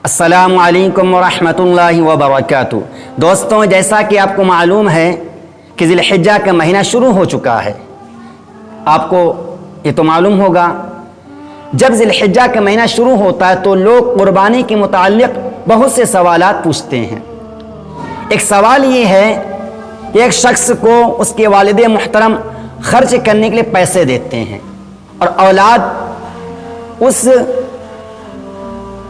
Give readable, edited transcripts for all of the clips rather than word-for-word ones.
السلام علیکم ورحمۃ اللہ وبرکاتہ۔ دوستوں، جیسا کہ آپ کو معلوم ہے کہ ذی الحجہ کا مہینہ شروع ہو چکا ہے۔ آپ کو یہ تو معلوم ہوگا، جب ذی الحجہ کا مہینہ شروع ہوتا ہے تو لوگ قربانی کے متعلق بہت سے سوالات پوچھتے ہیں۔ ایک سوال یہ ہے کہ ایک شخص کو اس کے والد محترم خرچ کرنے کے لیے پیسے دیتے ہیں اور اولاد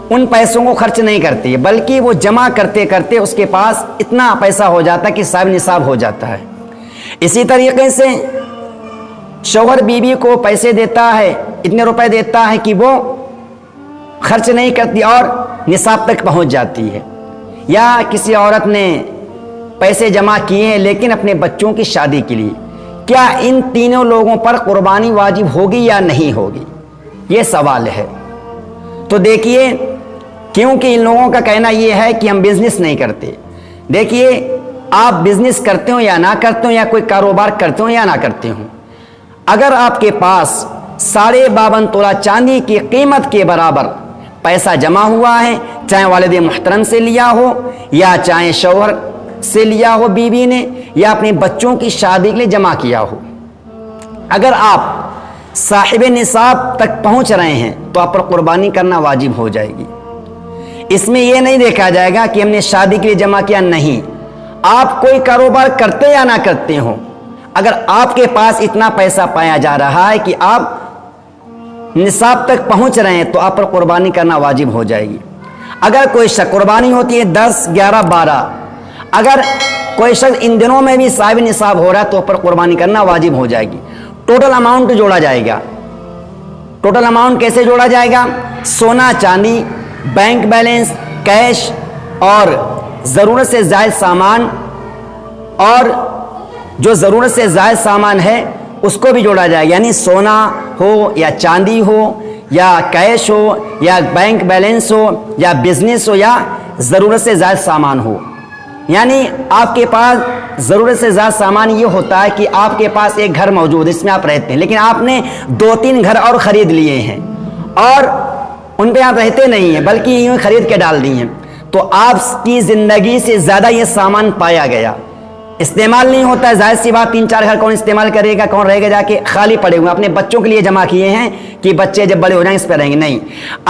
ان پیسوں کو خرچ نہیں کرتی ہے، بلکہ وہ جمع کرتے کرتے اس کے پاس اتنا پیسہ ہو جاتا ہے کہ صاحب نصاب ہو جاتا ہے۔ اسی طریقے سے شوہر بیوی کو پیسے دیتا ہے، اتنے روپے دیتا ہے کہ وہ خرچ نہیں کرتی اور نصاب تک پہنچ جاتی ہے۔ یا کسی عورت نے پیسے جمع کیے ہیں لیکن اپنے بچوں کی شادی کے لیے، کیا ان تینوں لوگوں پر قربانی واجب ہوگی یا نہیں ہوگی؟ یہ سوال ہے۔ تو دیکھیے، کیونکہ ان لوگوں کا کہنا یہ ہے کہ ہم بزنس نہیں کرتے۔ دیکھیے، آپ بزنس کرتے ہو یا نہ کرتے ہو، یا کوئی کاروبار کرتے ہو یا نہ کرتے ہو، اگر آپ کے پاس 52.5 تولہ چاندی کی قیمت کے برابر پیسہ جمع ہوا ہے، چاہے والد محترم سے لیا ہو یا چاہے شوہر سے لیا ہو بیوی نے، یا اپنے بچوں کی شادی کے لیے جمع کیا ہو، اگر آپ صاحب نصاب تک پہنچ رہے ہیں تو آپ پر قربانی کرنا واجب ہو جائے گی۔ اس میں یہ نہیں دیکھا جائے گا کہ ہم نے شادی کے لیے جمع کیا، نہیں، آپ کوئی کاروبار کرتے یا نہ کرتے ہو، اگر آپ کے پاس اتنا پیسہ پایا جا رہا ہے کہ آپ نصاب تک پہنچ رہے ہیں تو آپ پر قربانی کرنا واجب ہو جائے گی۔ اگر کوئی شخص قربانی ہوتی ہے 10، 11، 12، اگر کوئی شخص ان دنوں میں بھی صاحب نصاب ہو رہا ہے تو پر قربانی کرنا واجب ہو جائے گی۔ ٹوٹل اماؤنٹ جوڑا جائے گا۔ ٹوٹل اماؤنٹ کیسے جوڑا جائے گا؟ سونا چاندی، بینک بیلنس، کیش اور ضرورت سے زائد سامان، اور جو ضرورت سے زائد سامان ہے اس کو بھی جوڑا جائے گا، یعنی سونا ہو یا چاندی ہو یا کیش ہو یا بینک بیلنس ہو یا بزنس ہو یا ضرورت سے زائد سامان ہو۔ یعنی آپ کے پاس ضرورت سے زیادہ سامان یہ ہوتا ہے کہ آپ کے پاس ایک گھر موجود ہے، اس میں آپ رہتے ہیں، لیکن آپ نے 2-3 گھر اور خرید لیے ہیں اور ان پہ آپ رہتے نہیں ہیں بلکہ یوں خرید کے ڈال دی ہیں، تو آپ کی زندگی سے زیادہ یہ سامان پایا گیا، استعمال نہیں ہوتا ہے۔ ظاہر سی بات، 3-4 گھر کون استعمال کرے گا، کون رہے گا جا کے خالی پڑے ہوئے، اپنے بچوں کے لیے جمع کیے ہیں کہ بچے جب بڑے ہو جائیں اس پہ رہیں گے، نہیں،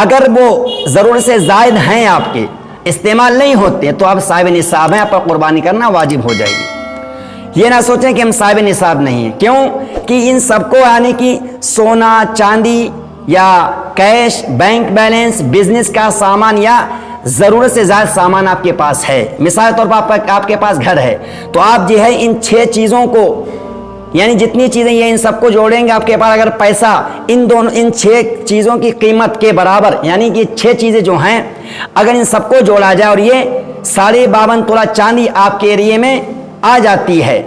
اگر وہ ضرورت سے زائد ہیں آپ کے، استعمال نہیں ہوتے، تو آپ صاحب نصاب ہیں، آپ پر قربانی کرنا واجب ہو جائے گی۔ یہ نہ سوچیں کہ ہم صاحب نصاب نہیں ہیں، کیوں کہ ان سب کو یعنی کہ سونا چاندی یا کیش، بینک بیلنس، بزنس کا سامان یا ضرورت سے زیادہ سامان آپ کے پاس ہے۔ مثال طور پر آپ کے پاس گھر ہے تو آپ جو ہے ان 6 چیزوں کو، یعنی جتنی چیزیں یہ ان سب کو جوڑیں گے، آپ کے پاس اگر پیسہ ان 6 چیزوں کی قیمت کے برابر، یعنی کہ 6 چیزیں جو ہیں اگر ان سب کو جوڑا جائے اور یہ 52.5 تولہ چاندی آپ کے ایریے میں آ جاتی ہے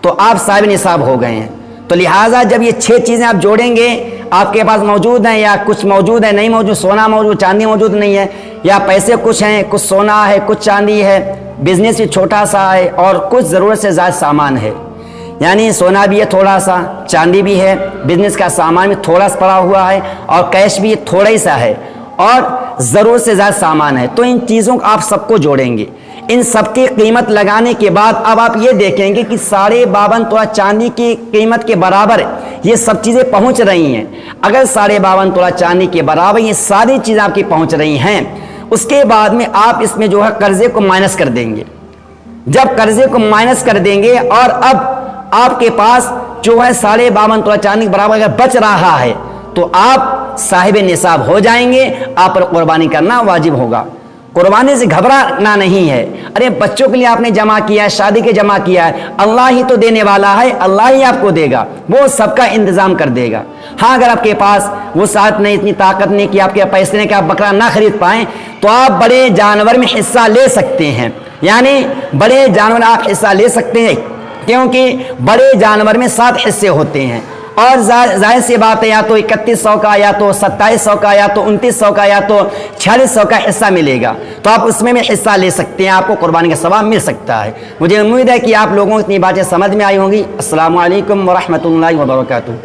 تو آپ صاحب نصاب ہو گئے ہیں۔ تو لہٰذا جب یہ 6 چیزیں آپ جوڑیں گے، آپ کے پاس موجود ہیں یا کچھ موجود ہے، نہیں موجود، سونا موجود، چاندی موجود نہیں ہے، یا پیسے کچھ ہیں، کچھ سونا ہے، کچھ چاندی ہے، بزنس بھی چھوٹا سا ہے اور کچھ ضرورت سے زیادہ سامان ہے، یعنی سونا بھی ہے تھوڑا سا، چاندی بھی ہے، بزنس کا سامان بھی تھوڑا سا پڑا ہوا ہے اور کیش بھی تھوڑا ہی سا ہے اور ضرورت سے زیادہ سامان ہے، تو ان چیزوں کو آپ سب کو جوڑیں گے۔ ان سب کی قیمت لگانے کے بعد اب آپ یہ دیکھیں گے کہ 52.5 تولہ چاندی کی قیمت کے برابر یہ سب چیزیں پہنچ رہی ہیں۔ اگر 52.5 تولہ چاندی کے برابر یہ ساری چیزیں آپ کی پہنچ رہی ہیں، اس کے بعد میں آپ اس میں جو ہے قرضے کو مائنس کر دیں گے۔ جب قرضے کو مائنس کر دیں گے اور اب آپ کے پاس جو ہے 52.5 تولہ چاندی کے برابر اگر بچ رہا ہے تو آپ صاحب نصاب ہو جائیں گے، آپ پر قربانی کرنا واجب ہوگا۔ قربانی سے گھبرانا نہیں ہے، ارے بچوں کے لیے آپ نے جمع کیا ہے، شادی کے جمع کیا ہے، اللہ ہی تو دینے والا ہے، اللہ ہی آپ کو دے گا، وہ سب کا انتظام کر دے گا۔ ہاں اگر آپ کے پاس وہ ساتھ نہیں، اتنی طاقت نہیں کہ آپ کے پیسے نہیں کہ آپ بکرا نہ خرید پائیں، تو آپ بڑے جانور میں حصہ لے سکتے ہیں، یعنی بڑے جانور آپ حصہ لے سکتے ہیں، کیونکہ بڑے جانور میں 7 حصے ہوتے ہیں اور ظاہر سی بات ہے یا تو 3100 کا یا تو 2700 کا یا تو 2900 کا یا تو 4600 کا حصہ ملے گا، تو آپ اس میں حصہ لے سکتے ہیں، آپ کو قربانی کا ثواب مل سکتا ہے۔ مجھے امید ہے کہ آپ لوگوں کو اتنی باتیں سمجھ میں آئی ہوں گی۔ السلام علیکم ورحمۃ اللہ وبرکاتہ۔